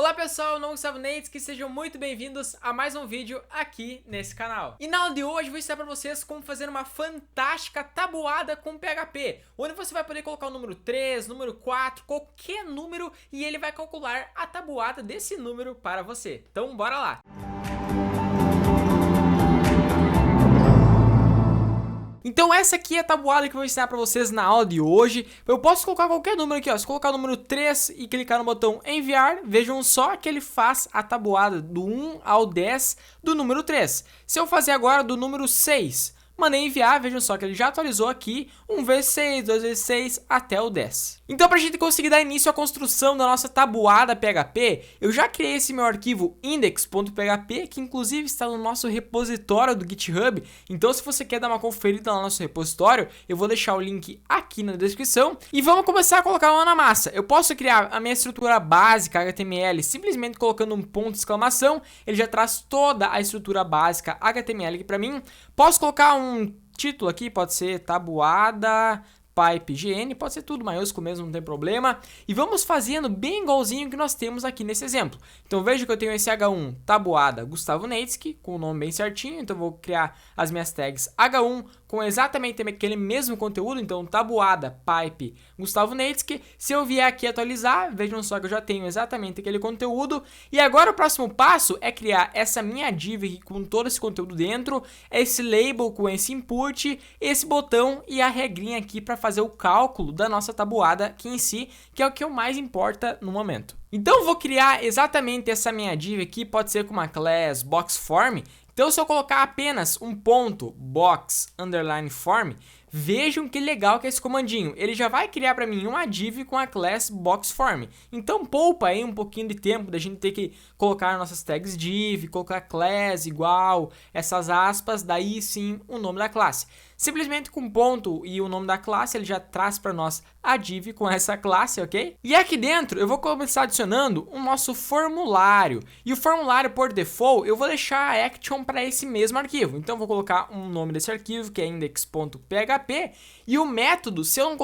Olá pessoal, eu sou o Gustavo Neitz, que sejam muito bem-vindos a mais um vídeo aqui nesse canal. E na aula de hoje eu vou ensinar para vocês como fazer uma fantástica tabuada com PHP, onde você vai poder colocar o número 3, número 4, qualquer número e ele vai calcular a tabuada desse número para você. Então bora lá! Então essa aqui é a tabuada que eu vou ensinar pra vocês na aula de hoje. Eu posso colocar qualquer número aqui, ó. Se colocar o número 3 e clicar no botão enviar, vejam só que ele faz a tabuada do 1 ao 10 do número 3. Se eu fazer agora do número 6, mandei enviar, vejam só que ele já atualizou aqui 1 vezes 6, 2 vezes 6 até o 10. Então pra gente conseguir dar início à construção da nossa tabuada PHP, eu já criei esse meu arquivo index.php, que inclusive está no nosso repositório do GitHub. Então se você quer dar uma conferida lá no nosso repositório, eu vou deixar o link aqui na descrição. E vamos começar a colocar uma na massa. Eu posso criar a minha estrutura básica HTML simplesmente colocando um ponto de exclamação. Ele já traz toda a estrutura básica HTML aqui pra mim. Posso colocar um título aqui, pode ser tabuada PyPGN, pode ser tudo maiúsculo mesmo, não tem problema. E vamos fazendo bem igualzinho que nós temos aqui nesse exemplo. Então veja que eu tenho esse H1 tabuada Gustavo Neitz, com o nome bem certinho. Então eu vou criar as minhas tags H1 com exatamente aquele mesmo conteúdo. Então tabuada pipe Gustavo Neitz. Se eu vier aqui atualizar, vejam só que eu já tenho exatamente aquele conteúdo. E agora o próximo passo é criar essa minha div aqui com todo esse conteúdo dentro, esse label com esse input, esse botão e a regrinha aqui para fazer o cálculo da nossa tabuada aqui em si, que é o que mais importa no momento. Então eu vou criar exatamente essa minha div aqui, pode ser com uma class boxForm. Então se eu colocar apenas um ponto box underline form, vejam que legal que é esse comandinho. Ele já vai criar para mim uma div com a class boxForm. Então poupa aí um pouquinho de tempo da gente ter que colocar nossas tags div, colocar class igual, essas aspas, daí sim o nome da classe. Simplesmente com ponto e o nome da classe, ele já traz para nós a div com essa classe, ok? E aqui dentro eu vou começar adicionando o nosso formulário. E o formulário, por default, eu vou deixar a action para esse mesmo arquivo. Então eu vou colocar um nome desse arquivo, que é index.php. E o método, se eu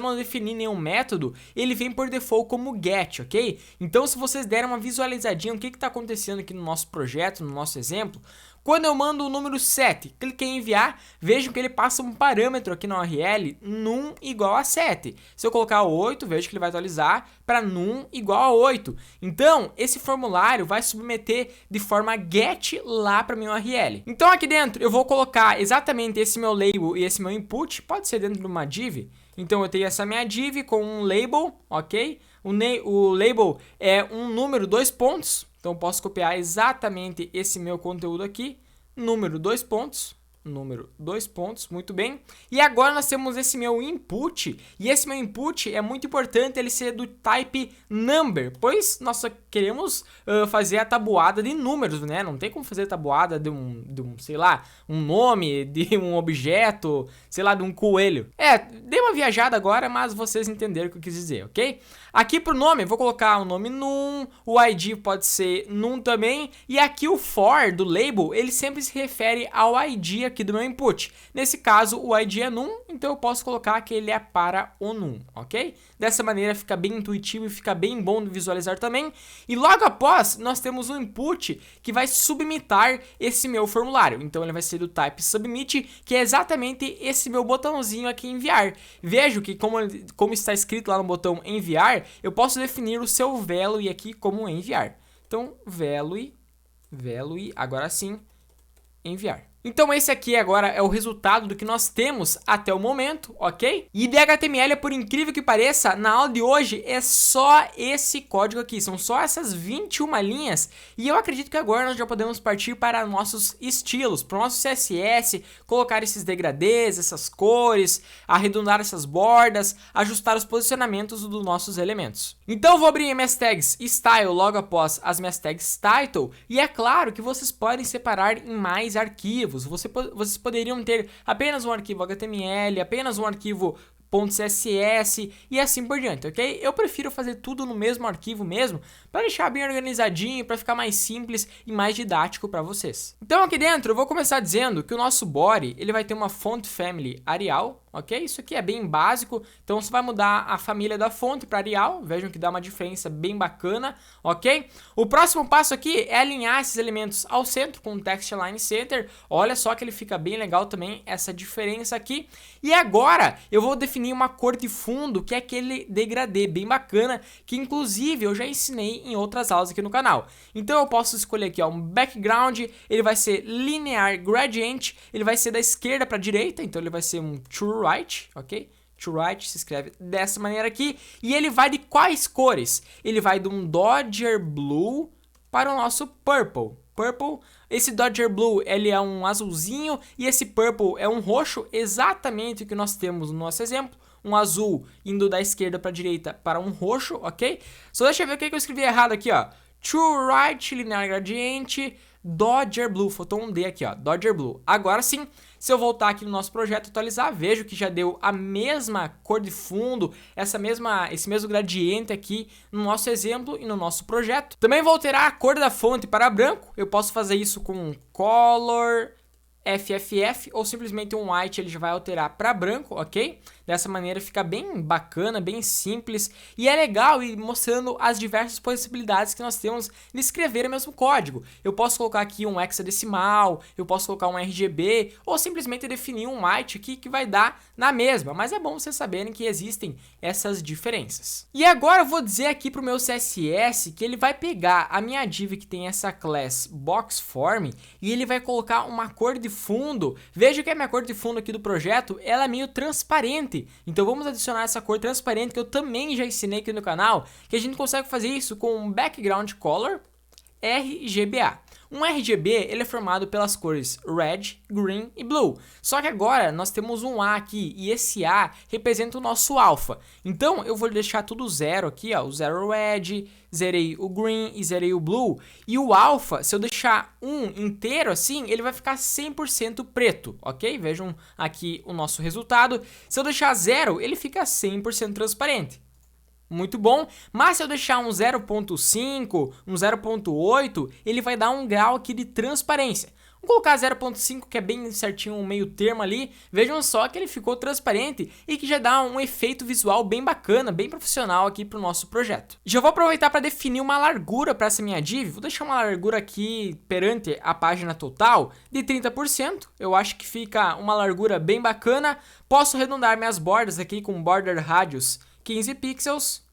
não definir nenhum método, ele vem por default como get, ok? Então se vocês derem uma visualizadinha o que está acontecendo aqui no nosso projeto, no nosso exemplo, quando eu mando o número 7, cliquei em enviar, vejam que ele passa um parâmetro aqui na URL, num igual a 7. Se eu colocar 8, vejo que ele vai atualizar para num igual a 8. Então, esse formulário vai submeter de forma get lá para minha URL. Então, aqui dentro, eu vou colocar exatamente esse meu label e esse meu input, pode ser dentro de uma div. Então, eu tenho essa minha div com um label, ok? O label é um número, 2 pontos. Então, eu posso copiar exatamente esse meu conteúdo aqui, número 2 pontos, muito bem. E agora nós temos esse meu input, e esse meu input é muito importante ele ser do type number, pois nós só queremos fazer a tabuada de números, né? Não tem como fazer tabuada de sei lá, um nome, de um objeto, sei lá, de um coelho. Dei uma viajada agora, mas vocês entenderam o que eu quis dizer, ok? Aqui pro nome, eu vou colocar o nome num, o ID pode ser num também, e aqui o for do label, ele sempre se refere ao ID aqui do meu input. Nesse caso, o ID é num, então eu posso colocar que ele é para o num, ok? Dessa maneira fica bem intuitivo e fica bem bom de visualizar também. E logo após, nós temos um input que vai submitar esse meu formulário. Então ele vai ser do type submit, que é exatamente esse meu botãozinho aqui enviar. Vejo que como está escrito lá no botão enviar, eu posso definir o seu value aqui como enviar. Então value, agora sim, enviar. Então esse aqui agora é o resultado do que nós temos até o momento, ok? E de HTML, por incrível que pareça, na aula de hoje é só esse código aqui, são só essas 21 linhas. E eu acredito que agora nós já podemos partir para nossos estilos, para o nosso CSS, colocar esses degradês, essas cores, arredondar essas bordas, ajustar os posicionamentos dos nossos elementos. Então eu vou abrir minhas tags style logo após as minhas tags title, e é claro que vocês podem separar em mais arquivos. Vocês poderiam ter apenas um arquivo HTML, apenas um arquivo .css e assim por diante, ok? Eu prefiro fazer tudo no mesmo arquivo mesmo, para deixar bem organizadinho, para ficar mais simples e mais didático para vocês. Então aqui dentro eu vou começar dizendo que o nosso body ele vai ter uma font family Arial, ok? Isso aqui é bem básico, então você vai mudar a família da fonte para Arial, vejam que dá uma diferença bem bacana, ok? O próximo passo aqui é alinhar esses elementos ao centro com o Text Align Center, olha só que ele fica bem legal também, essa diferença aqui. E agora eu vou definir uma cor de fundo, que é aquele degradê bem bacana, que inclusive eu já ensinei em outras aulas aqui no canal. Então eu posso escolher aqui, ó, um background, ele vai ser linear gradient, ele vai ser da esquerda para a direita, então ele vai ser um to right, ok? To right se escreve dessa maneira aqui, e ele vai de quais cores? Ele vai de um Dodger Blue para o nosso Purple. Esse Dodger Blue, ele é um azulzinho, e esse Purple é um roxo, exatamente o que nós temos no nosso exemplo. Um azul indo da esquerda para a direita para um roxo, ok? Só deixa eu ver o que eu escrevi errado aqui, ó. To right, linear gradient, Dodger Blue, faltou um D aqui, ó, Dodger Blue. Agora sim, se eu voltar aqui no nosso projeto e atualizar, vejo que já deu a mesma cor de fundo, esse mesmo gradiente aqui no nosso exemplo e no nosso projeto. Também vou alterar a cor da fonte para branco, eu posso fazer isso com Color FFF ou simplesmente um white, ele já vai alterar para branco, ok? Dessa maneira fica bem bacana, bem simples e é legal ir mostrando as diversas possibilidades que nós temos de escrever o mesmo código. Eu posso colocar aqui um hexadecimal, eu posso colocar um RGB ou simplesmente definir um white aqui que vai dar na mesma, mas é bom vocês saberem que existem essas diferenças. E agora eu vou dizer aqui para o meu CSS que ele vai pegar a minha div que tem essa class boxform e ele vai colocar uma cor de fundo. Veja que a minha cor de fundo aqui do projeto, ela é meio transparente. Então vamos adicionar essa cor transparente que eu também já ensinei aqui no canal, que a gente consegue fazer isso com um background color RGBA. Um RGB ele é formado pelas cores Red, Green e Blue. Só que agora nós temos um A aqui e esse A representa o nosso alpha. Então eu vou deixar tudo zero aqui, ó, o zero Red, zerei o Green e zerei o Blue. E o alpha, se eu deixar um inteiro assim, ele vai ficar 100% preto, ok? Vejam aqui o nosso resultado. Se eu deixar zero, ele fica 100% transparente. Muito bom, mas se eu deixar um 0.5, um 0.8, ele vai dar um grau aqui de transparência. Vou colocar 0.5, que é bem certinho, um meio termo ali. Vejam só que ele ficou transparente e que já dá um efeito visual bem bacana, bem profissional aqui para o nosso projeto. Já vou aproveitar para definir uma largura para essa minha div. Vou deixar uma largura aqui perante a página total de 30%. Eu acho que fica uma largura bem bacana. Posso arredondar minhas bordas aqui com border radius 15 pixels,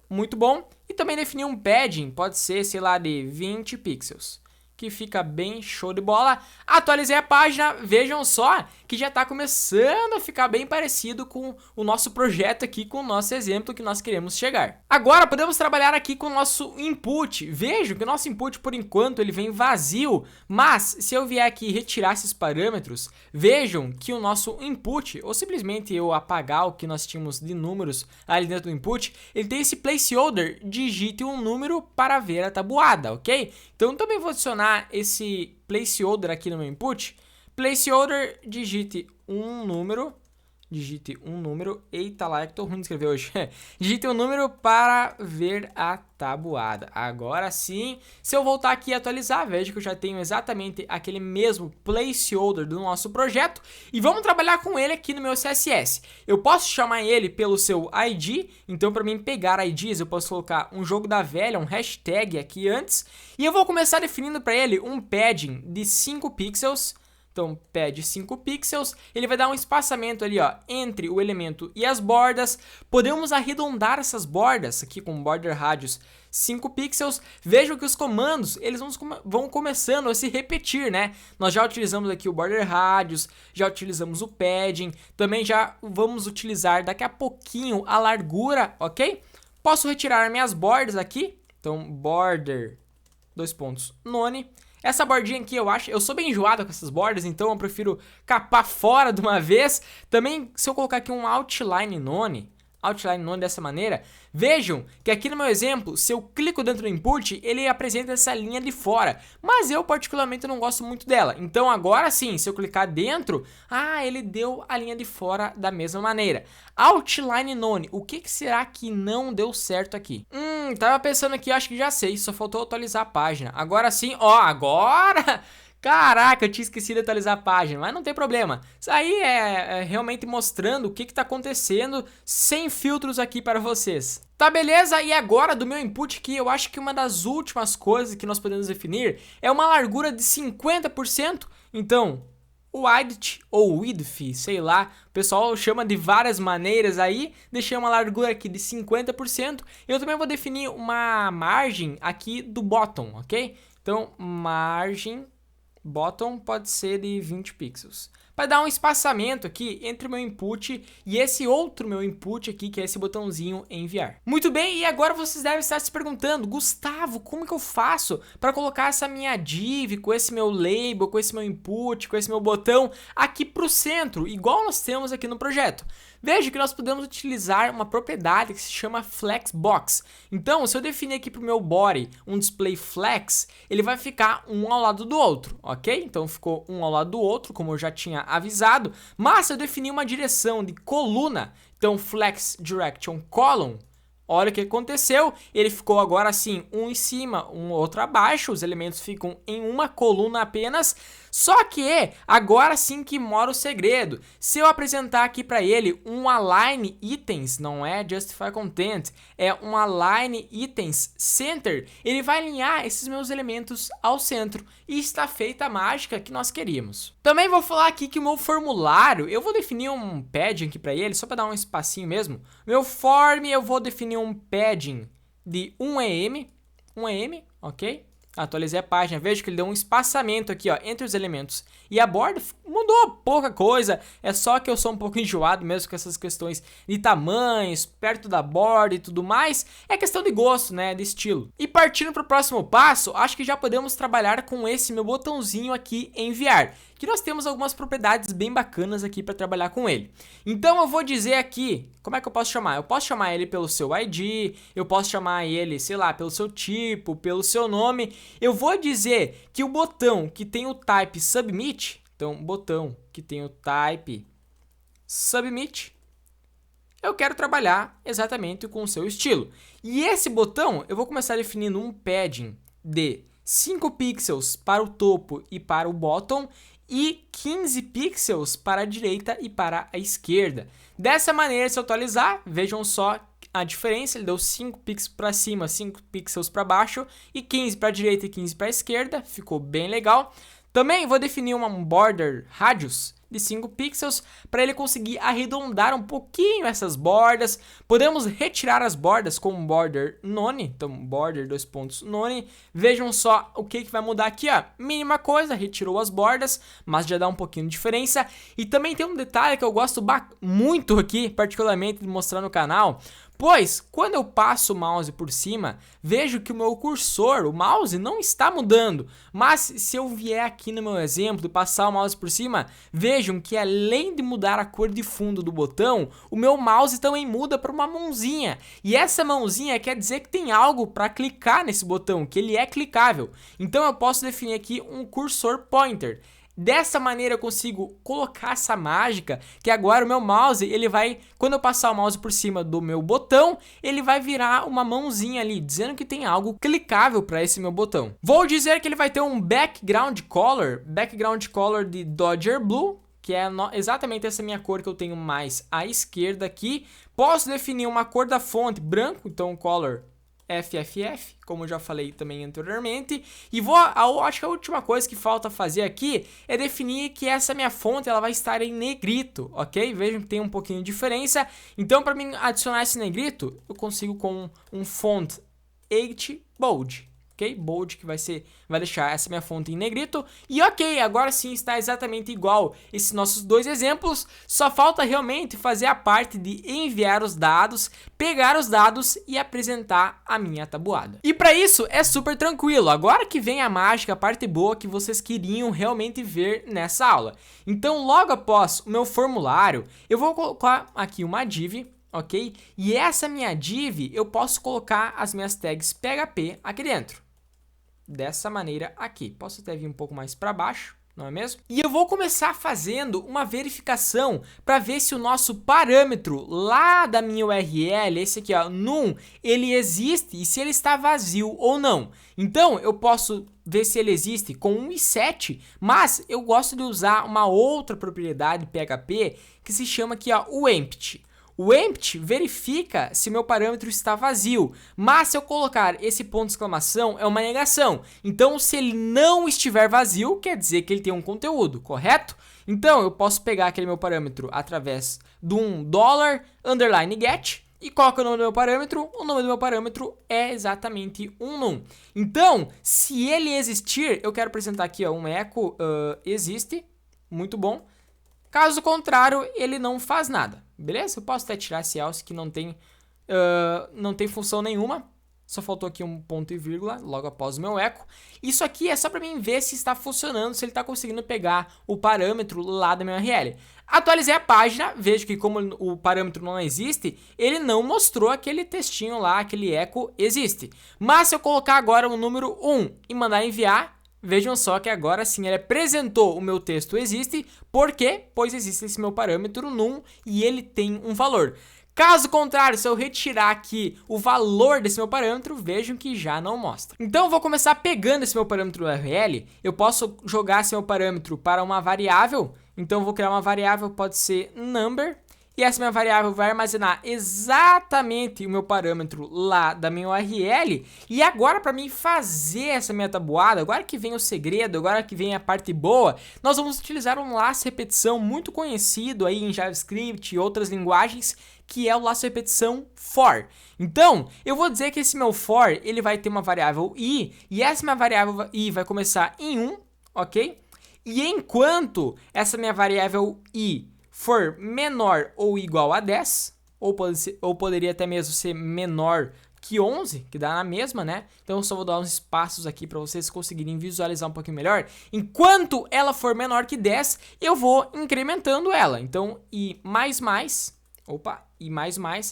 muito bom. E também definir um padding, pode ser, sei lá, de 20 pixels, que fica bem show de bola. Atualizei a página, vejam só que já está começando a ficar bem parecido com o nosso projeto aqui, com o nosso exemplo que nós queremos chegar. Agora podemos trabalhar aqui com o nosso input. Vejam que o nosso input por enquanto ele vem vazio, mas se eu vier aqui e retirar esses parâmetros, vejam que o nosso input, ou simplesmente eu apagar o que nós tínhamos de números ali dentro do input, ele tem esse placeholder, digite um número para ver a tabuada, ok? Então também vou adicionar esse placeholder aqui no meu input. Placeholder, digite um número. Eita lá, que tô ruim de escrever hoje. Digite um número para ver a tabuada. Agora sim, se eu voltar aqui e atualizar, veja que eu já tenho exatamente aquele mesmo placeholder do nosso projeto. E vamos trabalhar com ele aqui no meu CSS. Eu posso chamar ele pelo seu ID. Então, para mim pegar IDs, eu posso colocar um jogo da velha, um hashtag aqui antes. E eu vou começar definindo para ele um padding de 5 pixels. Então, pad 5 pixels, ele vai dar um espaçamento ali, ó, entre o elemento e as bordas. Podemos arredondar essas bordas aqui com border radius 5 pixels. Vejam que os comandos, eles vão começando a se repetir, né? Nós já utilizamos aqui o border radius, já utilizamos o padding, também já vamos utilizar daqui a pouquinho a largura, ok? Posso retirar minhas bordas aqui, então border, none. Essa bordinha aqui eu sou bem enjoado com essas bordas, então eu prefiro capar fora de uma vez. Também, se eu colocar aqui um outline none dessa maneira, vejam que aqui no meu exemplo, se eu clico dentro do input, ele apresenta essa linha de fora, mas eu particularmente não gosto muito dela. Então agora sim, se eu clicar dentro, ele deu a linha de fora da mesma maneira. Outline none, o que será que não deu certo aqui? Tava pensando aqui, acho que já sei, só faltou atualizar a página. Agora sim, ó, agora... Caraca, eu tinha esquecido de atualizar a página, mas não tem problema. Isso aí é realmente mostrando o que está acontecendo sem filtros aqui para vocês. Tá, beleza? E agora do meu input aqui, eu acho que uma das últimas coisas que nós podemos definir é uma largura de 50%. Então, o width ou width, sei lá, o pessoal chama de várias maneiras aí. Deixei uma largura aqui de 50%. Eu também vou definir uma margem aqui do bottom, ok? Então, margem bottom pode ser de 20 pixels. Para dar um espaçamento aqui entre o meu input e esse outro meu input aqui, que é esse botãozinho enviar. Muito bem, e agora vocês devem estar se perguntando, Gustavo, como que eu faço para colocar essa minha div com esse meu label, com esse meu input, com esse meu botão aqui para o centro, igual nós temos aqui no projeto? Veja que nós podemos utilizar uma propriedade que se chama Flexbox. Então, se eu definir aqui para o meu body um display flex, ele vai ficar um ao lado do outro, ok? Então, ficou um ao lado do outro, como eu já tinha avisado. Mas se eu definir uma direção de coluna, então flex direction column, olha o que aconteceu, ele ficou agora assim, um em cima, um outro abaixo, os elementos ficam em uma coluna apenas, só que agora sim que mora o segredo. Se eu apresentar aqui para ele um align items, não é justify content, é um align items center, ele vai alinhar esses meus elementos ao centro e está feita a mágica que nós queríamos. Também vou falar aqui que o meu formulário, eu vou definir um padding aqui para ele, só para dar um espacinho mesmo. Meu form, eu vou definir um padding de 1 em, ok? Atualizei a página, vejo que ele deu um espaçamento aqui, ó, entre os elementos e a borda. Mudou pouca coisa, é só que eu sou um pouco enjoado mesmo com essas questões de tamanhos, perto da borda e tudo mais. É questão de gosto, né, de estilo. E partindo para o próximo passo, acho que já podemos trabalhar com esse meu botãozinho aqui, enviar, que nós temos algumas propriedades bem bacanas aqui para trabalhar com ele. Então eu vou dizer aqui, como é que eu posso chamar? Eu posso chamar ele pelo seu ID, eu posso chamar ele, sei lá, pelo seu tipo, pelo seu nome. Eu vou dizer que o botão que tem o type submit, então botão que tem o type submit, eu quero trabalhar exatamente com o seu estilo. E esse botão eu vou começar definindo um padding de 5 pixels para o topo e para o bottom e 15 pixels para a direita e para a esquerda. Dessa maneira, se eu atualizar, vejam só a diferença, ele deu 5 pixels para cima, 5 pixels para baixo e 15 para a direita e 15 para a esquerda, ficou bem legal. Também vou definir um border radius de 5 pixels para ele conseguir arredondar um pouquinho essas bordas. Podemos retirar as bordas com um border none, então border none. Vejam só o que vai mudar aqui, ó. Mínima coisa, retirou as bordas, mas já dá um pouquinho de diferença. E também tem um detalhe que eu gosto muito aqui, particularmente de mostrar no canal. Pois, quando eu passo o mouse por cima, vejo que o meu cursor, o mouse, não está mudando. Mas se eu vier aqui no meu exemplo e passar o mouse por cima, vejam que além de mudar a cor de fundo do botão, o meu mouse também muda para uma mãozinha. E essa mãozinha quer dizer que tem algo para clicar nesse botão, que ele é clicável. Então eu posso definir aqui um cursor pointer. Dessa maneira eu consigo colocar essa mágica, que agora o meu mouse, ele vai, quando eu passar o mouse por cima do meu botão, ele vai virar uma mãozinha ali, dizendo que tem algo clicável para esse meu botão. Vou dizer que ele vai ter um background color de Dodger Blue, que é exatamente essa minha cor que eu tenho mais à esquerda aqui. Posso definir uma cor da fonte branco, então color FFF, como eu já falei também anteriormente. E acho que a última coisa que falta fazer aqui é definir que essa minha fonte ela vai estar em negrito, ok? Vejam que tem um pouquinho de diferença. Então, para mim adicionar esse negrito, eu consigo com um font 8 bold. Ok? Bold que vai deixar essa minha fonte em negrito. E ok, agora sim está exatamente igual esses nossos dois exemplos. Só falta realmente fazer a parte de enviar os dados, pegar os dados e apresentar a minha tabuada. E para isso é super tranquilo. Agora que vem a mágica, a parte boa que vocês queriam realmente ver nessa aula. Então logo após o meu formulário, eu vou colocar aqui uma div. Ok? E essa minha div eu posso colocar as minhas tags PHP aqui dentro. Dessa maneira aqui. Posso até vir um pouco mais para baixo, não é mesmo? E eu vou começar fazendo uma verificação para ver se o nosso parâmetro lá da minha URL, esse aqui ó, num, ele existe e se ele está vazio ou não. Então eu posso ver se ele existe com 1 e 7, mas eu gosto de usar uma outra propriedade PHP que se chama aqui, ó, o empty. O empty verifica se meu parâmetro está vazio, mas se eu colocar esse ponto de exclamação é uma negação. Então, se ele não estiver vazio, quer dizer que ele tem um conteúdo, correto? Então, eu posso pegar aquele meu parâmetro através de um $_get e coloco o nome do meu parâmetro. O nome do meu parâmetro é exatamente um num. Então, se ele existir, eu quero apresentar aqui, ó, um echo existe, muito bom. Caso contrário, ele não faz nada, beleza? Eu posso até tirar esse else que não tem função nenhuma. Só faltou aqui um ponto e vírgula logo após o meu echo. Isso aqui é só para mim ver se está funcionando, se ele está conseguindo pegar o parâmetro lá da minha URL. Atualizei a página, vejo que como o parâmetro não existe, ele não mostrou aquele textinho lá, aquele echo existe. Mas se eu colocar agora o número 1 e mandar enviar, vejam só que agora sim ele apresentou o meu texto existe. Por quê? Pois existe esse meu parâmetro num e ele tem um valor. Caso contrário, se eu retirar aqui o valor desse meu parâmetro, vejam que já não mostra. Então eu vou começar pegando esse meu parâmetro URL. Eu posso jogar esse meu parâmetro para uma variável. Então eu vou criar uma variável, pode ser number. E essa minha variável vai armazenar exatamente o meu parâmetro lá da minha URL. E agora, para mim fazer essa minha tabuada, agora que vem o segredo, agora que vem a parte boa, nós vamos utilizar um laço repetição muito conhecido aí em JavaScript e outras linguagens, que é o laço repetição for. Então, eu vou dizer que esse meu for, ele vai ter uma variável i, e essa minha variável i vai começar em 1, ok? E enquanto essa minha variável i for menor ou igual a 10, ou poderia até mesmo ser menor que 11, que dá na mesma, né? Então eu só vou dar uns espaços aqui para vocês conseguirem visualizar um pouquinho melhor. Enquanto ela for menor que 10, eu vou incrementando ela. Então, e mais,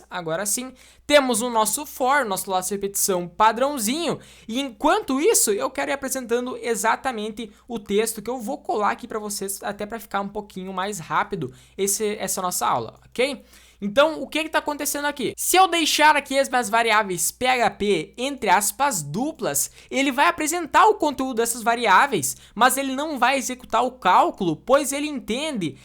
agora sim, temos o nosso for, nosso laço de repetição padrãozinho, e enquanto isso, eu quero ir apresentando exatamente o texto que eu vou colar aqui para vocês, até para ficar um pouquinho mais rápido essa nossa aula, ok? Então, o que está acontecendo aqui? Se eu deixar aqui as minhas variáveis PHP entre aspas duplas, ele vai apresentar o conteúdo dessas variáveis, mas ele não vai executar o cálculo, pois ele entende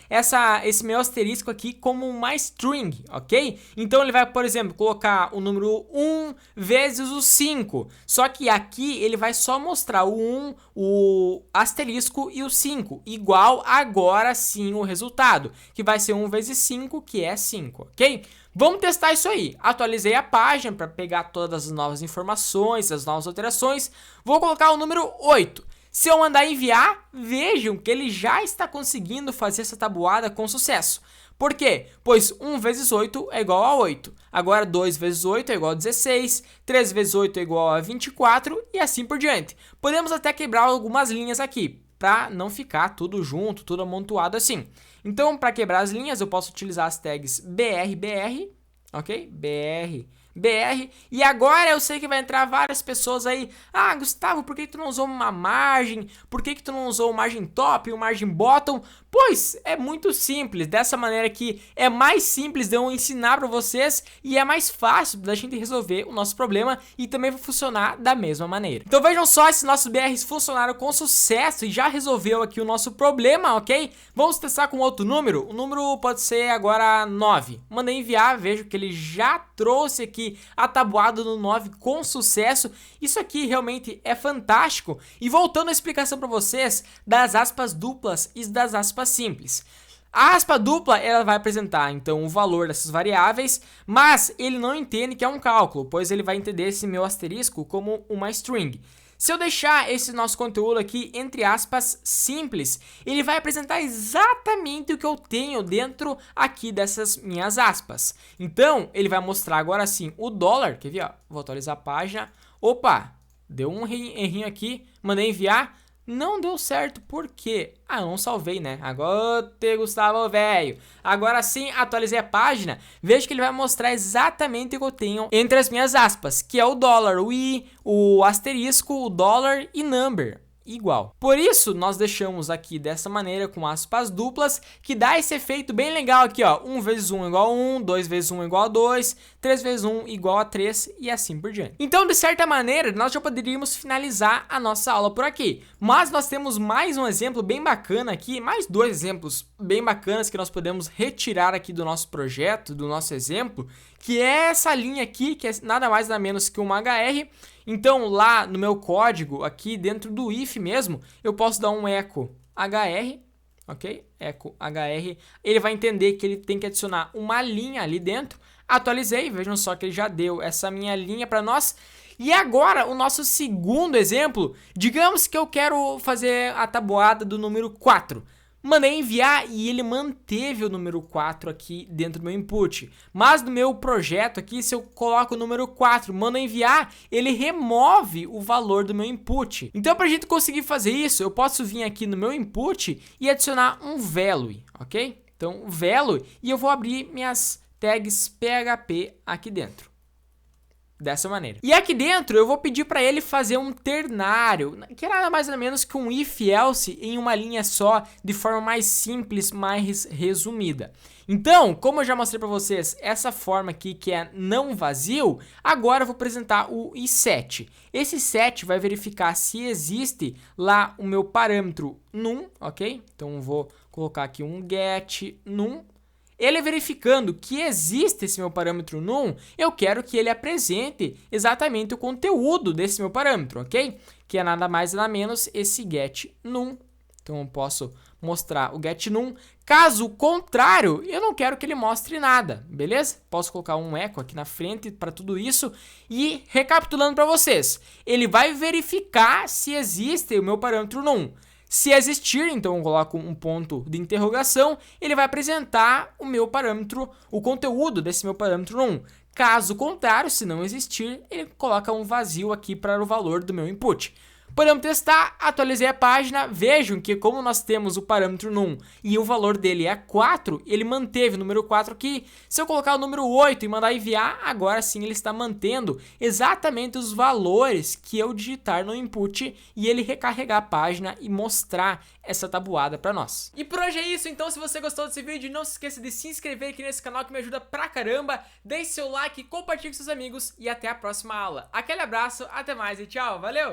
esse meu asterisco aqui como uma string, ok? Então ele vai, por exemplo, colocar o número 1 vezes o 5, só que aqui ele vai só mostrar o 1, o asterisco e o 5, igual agora sim o resultado, que vai ser 1 vezes 5, que é 5. Ok? Vamos testar isso aí. Atualizei a página para pegar todas as novas informações, as novas alterações. Vou colocar o número 8. Se eu mandar enviar, vejam que ele já está conseguindo fazer essa tabuada com sucesso. Por quê? Pois 1 vezes 8 é igual a 8. Agora 2 vezes 8 é igual a 16. 3 vezes 8 é igual a 24 e assim por diante. Podemos até quebrar algumas linhas aqui, para não ficar tudo junto, tudo amontoado assim. Então, para quebrar as linhas, eu posso utilizar as tags BR, ok? BR. E agora eu sei que vai entrar várias pessoas aí. Ah, Gustavo, por que tu não usou uma margem? Por que tu não usou margem top, o margem bottom? Pois é muito simples, dessa maneira que é mais simples de eu ensinar para vocês e é mais fácil da gente resolver o nosso problema e também vai funcionar da mesma maneira. Então vejam só, esses nossos BRs funcionaram com sucesso e já resolveu aqui o nosso problema, ok? Vamos testar com outro número, o número pode ser agora 9. Mandei enviar, vejo que ele já trouxe aqui a tabuada do 9 com sucesso. Isso aqui realmente é fantástico. E voltando à explicação para vocês das aspas duplas e das aspas simples. A aspa dupla, ela vai apresentar então o valor dessas variáveis, mas ele não entende que é um cálculo, pois ele vai entender esse meu asterisco como uma string. Se eu deixar esse nosso conteúdo aqui entre aspas simples, ele vai apresentar exatamente o que eu tenho dentro aqui dessas minhas aspas. Então, ele vai mostrar agora sim o dólar, quer ver, ó? Vou atualizar a página. Opa, deu um errinho aqui, mandei enviar. Não deu certo, por quê? Ah, eu não salvei, né? Agora, Gustavo, velho. Agora sim, atualizei a página. Vejo que ele vai mostrar exatamente o que eu tenho entre as minhas aspas, que é o dólar, o i, o asterisco, o dólar e number. igual. Por isso, nós deixamos aqui dessa maneira com aspas duplas, que dá esse efeito bem legal aqui, ó. 1 vezes 1 igual a 1, 2 vezes 1 igual a 2, 3 vezes 1 igual a 3 e assim por diante. Então, de certa maneira, nós já poderíamos finalizar a nossa aula por aqui. Mas nós temos mais um exemplo bem bacana aqui, mais dois exemplos bem bacanas que nós podemos retirar aqui do nosso projeto, do nosso exemplo, que é essa linha aqui, que é nada mais nada menos que uma HR. Então, lá no meu código, aqui dentro do if mesmo, eu posso dar um echo hr, ok? Echo hr, ele vai entender que ele tem que adicionar uma linha ali dentro. Atualizei, vejam só que ele já deu essa minha linha para nós. E agora, o nosso segundo exemplo, digamos que eu quero fazer a tabuada do número 4. Mandei enviar e ele manteve o número 4 aqui dentro do meu input. Mas no meu projeto aqui, se eu coloco o número 4, mando enviar, ele remove o valor do meu input. Então, para a gente conseguir fazer isso, eu posso vir aqui no meu input e adicionar um value, ok? Então, value, e eu vou abrir minhas tags PHP aqui dentro. Dessa maneira. E aqui dentro eu vou pedir para ele fazer um ternário, que é nada mais ou menos que um if-else em uma linha só, de forma mais simples, mais resumida. Então, como eu já mostrei para vocês essa forma aqui que é não vazio, agora eu vou apresentar o iSet. Esse set vai verificar se existe lá o meu parâmetro num, ok? Então eu vou colocar aqui um get num. Ele verificando que existe esse meu parâmetro num, eu quero que ele apresente exatamente o conteúdo desse meu parâmetro, ok? Que é nada mais nada menos esse get num. Então eu posso mostrar o get num. Caso contrário, eu não quero que ele mostre nada, beleza? Posso colocar um echo aqui na frente para tudo isso. E recapitulando para vocês, ele vai verificar se existe o meu parâmetro num. Se existir, então eu coloco um ponto de interrogação, ele vai apresentar o meu parâmetro, o conteúdo desse meu parâmetro num. Caso contrário, se não existir, ele coloca um vazio aqui para o valor do meu input. Podemos testar, atualizei a página, vejam que como nós temos o parâmetro num e o valor dele é 4, ele manteve o número 4 aqui. Se eu colocar o número 8 e mandar enviar, agora sim ele está mantendo exatamente os valores que eu digitar no input e ele recarregar a página e mostrar essa tabuada para nós. E por hoje é isso, então se você gostou desse vídeo, não se esqueça de se inscrever aqui nesse canal que me ajuda pra caramba, deixe seu like, compartilhe com seus amigos e até a próxima aula. Aquele abraço, até mais e tchau, valeu!